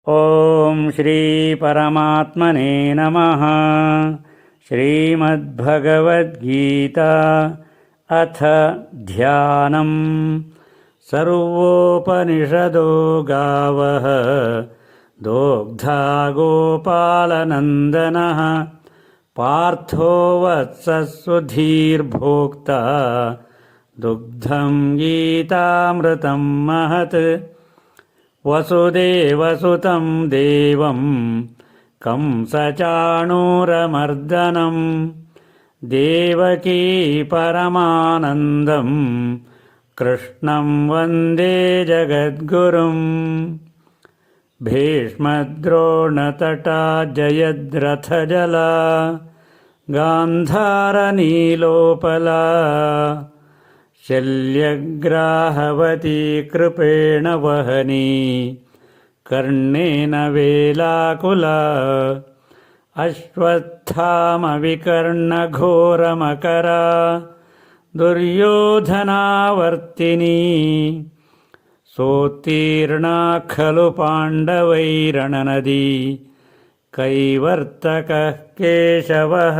ಓಂ ಶ್ರೀ ಪರಮಾತ್ಮನೇ ನಮಃ. ಶ್ರೀಮದ್ಭಗವದ್ಗೀತಾ ಅಥ ಧ್ಯಾನಂ. ಸರ್ವೋಪನಿಷದೋ ಗಾವಃ ದೋಗ್ಧಾ ಗೋಪಾಲನಂದನಃ ಪಾರ್ಥೋ ವತ್ಸಸ್ಸುಧೀರ್ಭೋಕ್ತಾ ದುಗ್ಧಂ ಗೀತಾಮೃತಂ ಮಹತ್. ವಸುದೇವಸುತಂ ದೇವಂ ಕಂಸಚಾಣೂರಮರ್ದನಂ ದೇವಕೀ ಪರಮಾನಂದಂ ಕೃಷ್ಣಂ ವಂದೇ ಜಗದ್ಗುರುಂ. ಭೀಷ್ಮದ್ರೋಣತಟಾ ಜಯದ್ರಥಜಲಾ ಗಾಂಧಾರನೀಲೋಪಲಾ ಶಲ್ಯಗ್ರಾಹವತಿ ಕೃಪೇಣ ವಹನಿ ಕರ್ಣೇನ ವೇಲಾಕುಲಾ. ಅಶ್ವತ್ಥಾಮ ವಿಕರ್ಣಘೋರಮಕರಾ ದುರ್ಯೋಧನಾವರ್ತಿನಿ ಸೋತ್ತೀರ್ಣಾ ಖಲು ಪಾಂಡವೈರಣನದಿ ಕೈವರ್ತಕಃ ಕೇಶವಃ.